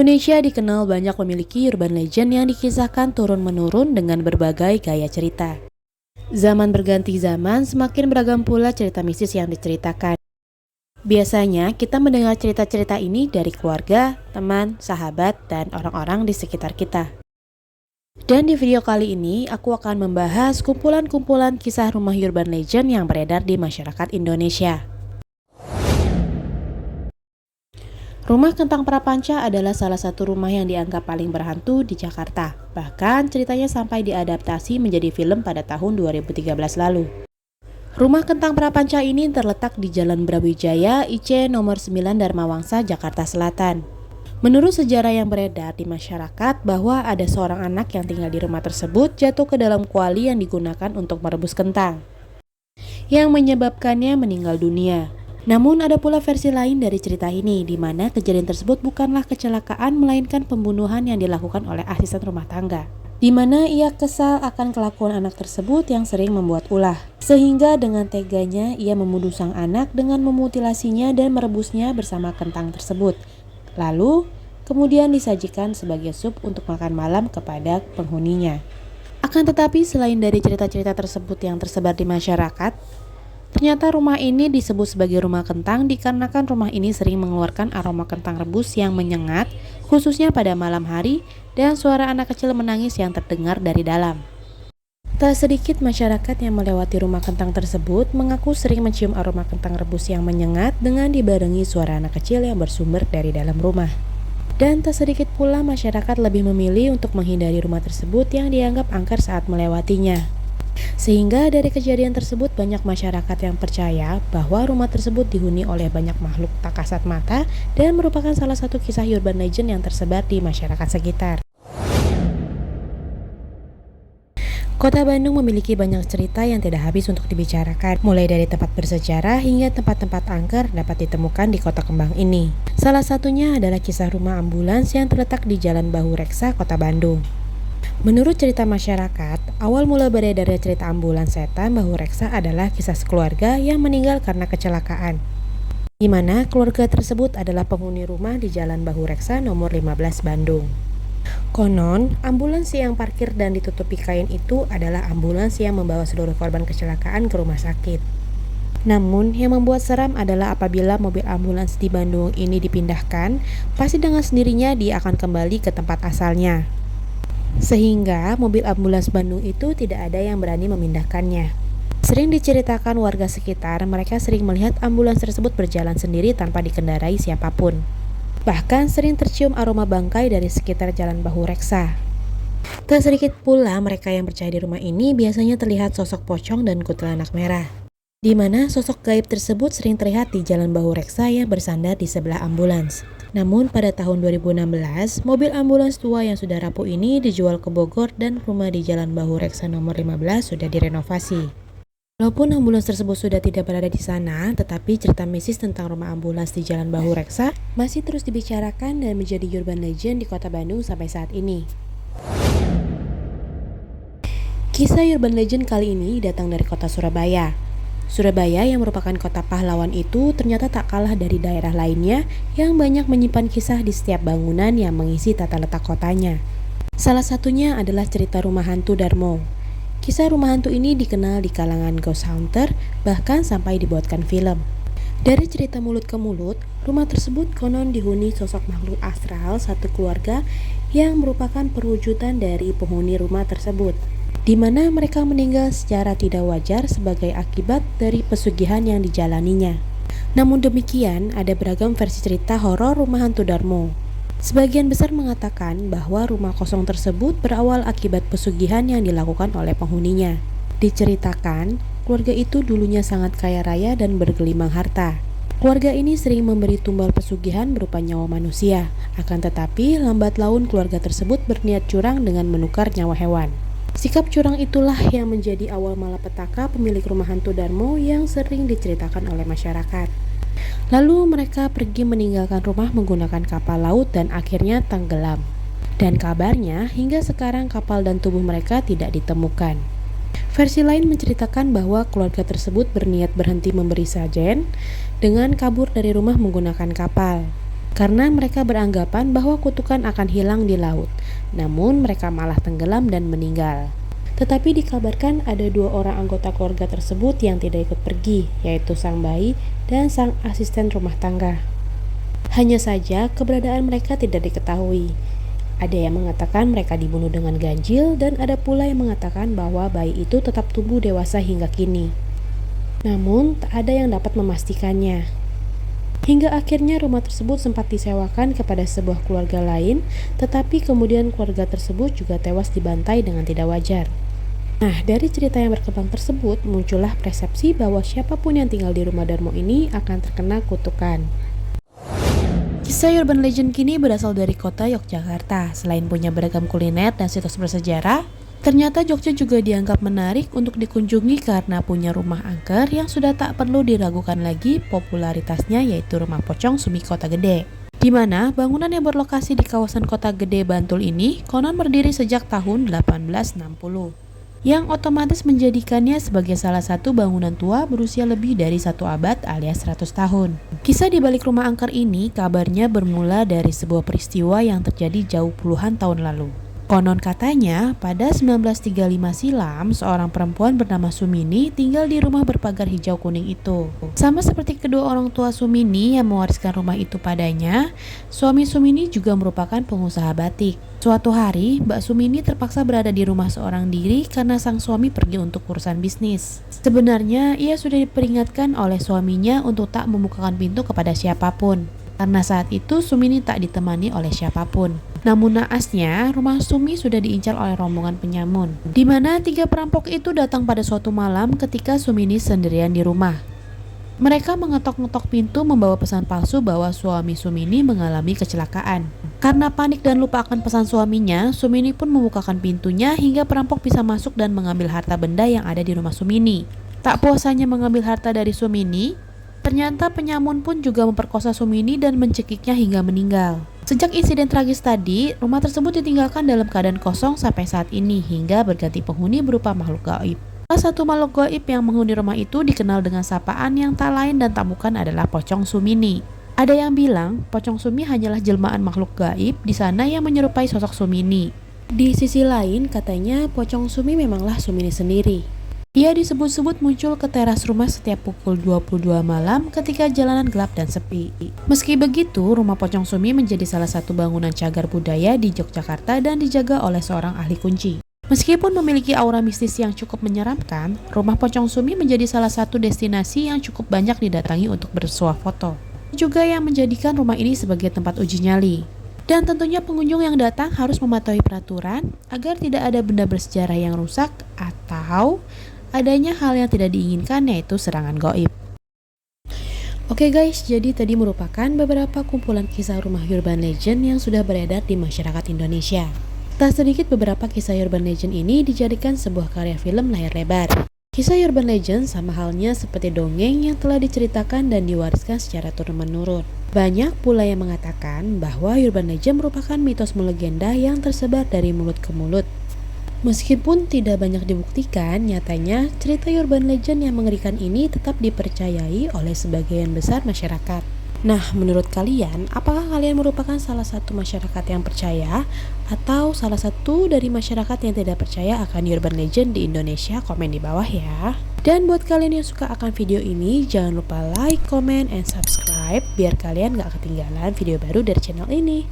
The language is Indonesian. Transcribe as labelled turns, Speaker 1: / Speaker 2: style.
Speaker 1: Indonesia dikenal banyak memiliki urban legend yang dikisahkan turun-menurun dengan berbagai gaya cerita. Zaman berganti zaman, semakin beragam pula cerita mistis yang diceritakan. Biasanya kita mendengar cerita-cerita ini dari keluarga, teman, sahabat, dan orang-orang di sekitar kita. Dan di video kali ini, aku akan membahas kumpulan-kumpulan kisah rumah urban legend yang beredar di masyarakat Indonesia. Rumah Kentang Prapanca adalah salah satu rumah yang dianggap paling berhantu di Jakarta. Bahkan ceritanya sampai diadaptasi menjadi film pada tahun 2013 lalu. Rumah Kentang Prapanca ini terletak di Jalan Brawijaya, IC nomor 9 Dharma Wangsa, Jakarta Selatan. Menurut sejarah yang beredar di masyarakat bahwa ada seorang anak yang tinggal di rumah tersebut jatuh ke dalam kuali yang digunakan untuk merebus kentang, yang menyebabkannya meninggal dunia. Namun ada pula versi lain dari cerita ini, di mana kejadian tersebut bukanlah kecelakaan melainkan pembunuhan yang dilakukan oleh asisten rumah tangga, di mana ia kesal akan kelakuan anak tersebut yang sering membuat ulah, sehingga dengan teganya ia membunuh sang anak dengan memutilasinya dan merebusnya bersama kentang tersebut. Lalu kemudian disajikan sebagai sup untuk makan malam kepada penghuninya. Akan tetapi selain dari cerita-cerita tersebut yang tersebar di masyarakat, ternyata rumah ini disebut sebagai rumah kentang dikarenakan rumah ini sering mengeluarkan aroma kentang rebus yang menyengat, khususnya pada malam hari, dan suara anak kecil menangis yang terdengar dari dalam. Tak sedikit masyarakat yang melewati rumah kentang tersebut mengaku sering mencium aroma kentang rebus yang menyengat dengan dibarengi suara anak kecil yang bersumber dari dalam rumah. Dan tak sedikit pula masyarakat lebih memilih untuk menghindari rumah tersebut yang dianggap angker saat melewatinya. Sehingga dari kejadian tersebut banyak masyarakat yang percaya bahwa rumah tersebut dihuni oleh banyak makhluk tak kasat mata dan merupakan salah satu kisah urban legend yang tersebar di masyarakat sekitar. Kota Bandung memiliki banyak cerita yang tidak habis untuk dibicarakan, mulai dari tempat bersejarah hingga tempat-tempat angker dapat ditemukan di Kota Kembang ini. Salah satunya adalah kisah rumah ambulans yang terletak di Jalan Bahu Reksa, Kota Bandung. Menurut cerita masyarakat, awal mula beredarnya cerita ambulans setan Bahu Reksa adalah kisah sekeluarga yang meninggal karena kecelakaan, di mana keluarga tersebut adalah penghuni rumah di Jalan Bahu Reksa nomor 15 Bandung. Konon, ambulans yang parkir dan ditutupi kain itu adalah ambulans yang membawa seluruh korban kecelakaan ke rumah sakit. Namun, yang membuat seram adalah apabila mobil ambulans di Bandung ini dipindahkan, pasti dengan sendirinya dia akan kembali ke tempat asalnya. Sehingga mobil ambulans Bandung itu tidak ada yang berani memindahkannya. Sering diceritakan warga sekitar, mereka sering melihat ambulans tersebut berjalan sendiri tanpa dikendarai siapapun. Bahkan sering tercium aroma bangkai dari sekitar Jalan Bahu Reksa. Tak sedikit pula mereka yang percaya di rumah ini biasanya terlihat sosok pocong dan kuntilanak merah, di mana sosok gaib tersebut sering terlihat di Jalan Bahu Reksa yang bersandar di sebelah ambulans. Namun pada tahun 2016, mobil ambulans tua yang sudah rapuh ini dijual ke Bogor dan rumah di Jalan Bahu Reksa nomor 15 sudah direnovasi. Walaupun ambulans tersebut sudah tidak berada di sana, tetapi cerita mistis tentang rumah ambulans di Jalan Bahu Reksa masih terus dibicarakan dan menjadi urban legend di Kota Bandung sampai saat ini. Kisah urban legend kali ini datang dari kota Surabaya. Surabaya yang merupakan kota pahlawan itu ternyata tak kalah dari daerah lainnya yang banyak menyimpan kisah di setiap bangunan yang mengisi tata letak kotanya. Salah satunya adalah cerita rumah hantu Darmo. Kisah rumah hantu ini dikenal di kalangan ghost hunter, bahkan sampai dibuatkan film. Dari cerita mulut ke mulut, rumah tersebut konon dihuni sosok makhluk astral satu keluarga yang merupakan perwujudan dari penghuni rumah tersebut, di mana mereka meninggal secara tidak wajar sebagai akibat dari pesugihan yang dijalaninya. Namun demikian, ada beragam versi cerita horor rumah hantu Darmo. Sebagian besar mengatakan bahwa rumah kosong tersebut berawal akibat pesugihan yang dilakukan oleh penghuninya. Diceritakan, keluarga itu dulunya sangat kaya raya dan bergelimang harta. Keluarga ini sering memberi tumbal pesugihan berupa nyawa manusia. Akan tetapi, lambat laun keluarga tersebut berniat curang dengan menukar nyawa hewan. Sikap curang itulah yang menjadi awal malapetaka pemilik rumah hantu Darmo yang sering diceritakan oleh masyarakat. Lalu mereka pergi meninggalkan rumah menggunakan kapal laut dan akhirnya tenggelam. Dan kabarnya hingga sekarang kapal dan tubuh mereka tidak ditemukan. Versi lain menceritakan bahwa keluarga tersebut berniat berhenti memberi sajen dengan kabur dari rumah menggunakan kapal. karena mereka beranggapan bahwa kutukan akan hilang di laut. Namun mereka malah tenggelam dan meninggal. Tetapi dikabarkan ada 2 orang anggota keluarga tersebut yang tidak ikut pergi, yaitu sang bayi dan sang asisten rumah tangga. Hanya saja keberadaan mereka tidak diketahui. Ada yang mengatakan mereka dibunuh dengan ganjil dan ada pula yang mengatakan bahwa bayi itu tetap tumbuh dewasa hingga kini. Namun tak ada yang dapat memastikannya. Hingga akhirnya rumah tersebut sempat disewakan kepada sebuah keluarga lain, tetapi kemudian keluarga tersebut juga tewas dibantai dengan tidak wajar. Nah, dari cerita yang berkembang tersebut, muncullah persepsi bahwa siapapun yang tinggal di rumah Darmo ini akan terkena kutukan. Kisah urban legend kini berasal dari kota Yogyakarta. Selain punya beragam kuliner dan situs bersejarah, ternyata Jogja juga dianggap menarik untuk dikunjungi karena punya rumah angker yang sudah tak perlu diragukan lagi popularitasnya, yaitu Rumah Pocong Sumi Kota Gede. Di mana bangunan yang berlokasi di kawasan Kota Gede, Bantul ini konon berdiri sejak tahun 1860. Yang otomatis menjadikannya sebagai salah satu bangunan tua berusia lebih dari 1 abad alias 100 tahun. Kisah di balik rumah angker ini kabarnya bermula dari sebuah peristiwa yang terjadi jauh puluhan tahun lalu. Konon katanya, pada 1935 silam, seorang perempuan bernama Sumini tinggal di rumah berpagar hijau kuning itu. Sama seperti kedua orang tua Sumini yang mewariskan rumah itu padanya, suami Sumini juga merupakan pengusaha batik. Suatu hari, Mbak Sumini terpaksa berada di rumah seorang diri karena sang suami pergi untuk urusan bisnis. Sebenarnya, ia sudah diperingatkan oleh suaminya untuk tak membukakan pintu kepada siapapun. Karena saat itu Sumini tak ditemani oleh siapapun. Namun naasnya, rumah Sumi sudah diincar oleh rombongan penyamun, di mana 3 perampok itu datang pada suatu malam ketika Sumini sendirian di rumah. Mereka mengetok-ngetok pintu membawa pesan palsu bahwa suami Sumini mengalami kecelakaan. Karena panik dan lupa akan pesan suaminya, Sumini pun membukakan pintunya hingga perampok bisa masuk dan mengambil harta benda yang ada di rumah Sumini. Tak puasanya mengambil harta dari Sumini, ternyata penyamun pun juga memperkosa Sumini dan mencekiknya hingga meninggal. Sejak insiden tragis tadi, rumah tersebut ditinggalkan dalam keadaan kosong sampai saat ini hingga berganti penghuni berupa makhluk gaib. Salah satu makhluk gaib yang menghuni rumah itu dikenal dengan sapaan yang tak lain dan tak bukan adalah Pocong Sumini. Ada yang bilang Pocong Sumi hanyalah jelmaan makhluk gaib di sana yang menyerupai sosok Sumini. Di sisi lain, katanya Pocong Sumi memanglah Sumini sendiri. Ia disebut-sebut muncul ke teras rumah setiap pukul 22 malam ketika jalanan gelap dan sepi. Meski begitu, rumah Pocong Sumi menjadi salah satu bangunan cagar budaya di Yogyakarta dan dijaga oleh seorang ahli kunci. Meskipun memiliki aura mistis yang cukup menyeramkan, rumah Pocong Sumi menjadi salah satu destinasi yang cukup banyak didatangi untuk bersuah foto. Juga yang menjadikan rumah ini sebagai tempat uji nyali. Dan tentunya pengunjung yang datang harus mematuhi peraturan agar tidak ada benda bersejarah yang rusak atau adanya hal yang tidak diinginkan, yaitu serangan gaib. Oke guys, jadi tadi merupakan beberapa kumpulan kisah rumah urban legend yang sudah beredar di masyarakat Indonesia. Tak sedikit beberapa kisah urban legend ini dijadikan sebuah karya film layar lebar. Kisah urban legend sama halnya seperti dongeng yang telah diceritakan dan diwariskan secara turun-menurun. Banyak pula yang mengatakan bahwa urban legend merupakan mitos melegenda yang tersebar dari mulut ke mulut. Meskipun tidak banyak dibuktikan, nyatanya cerita urban legend yang mengerikan ini tetap dipercayai oleh sebagian besar masyarakat. Nah, menurut kalian, apakah kalian merupakan salah satu masyarakat yang percaya atau salah satu dari masyarakat yang tidak percaya akan urban legend di Indonesia? Komen di bawah ya. Dan buat kalian yang suka akan video ini, jangan lupa like, comment, and subscribe biar kalian gak ketinggalan video baru dari channel ini.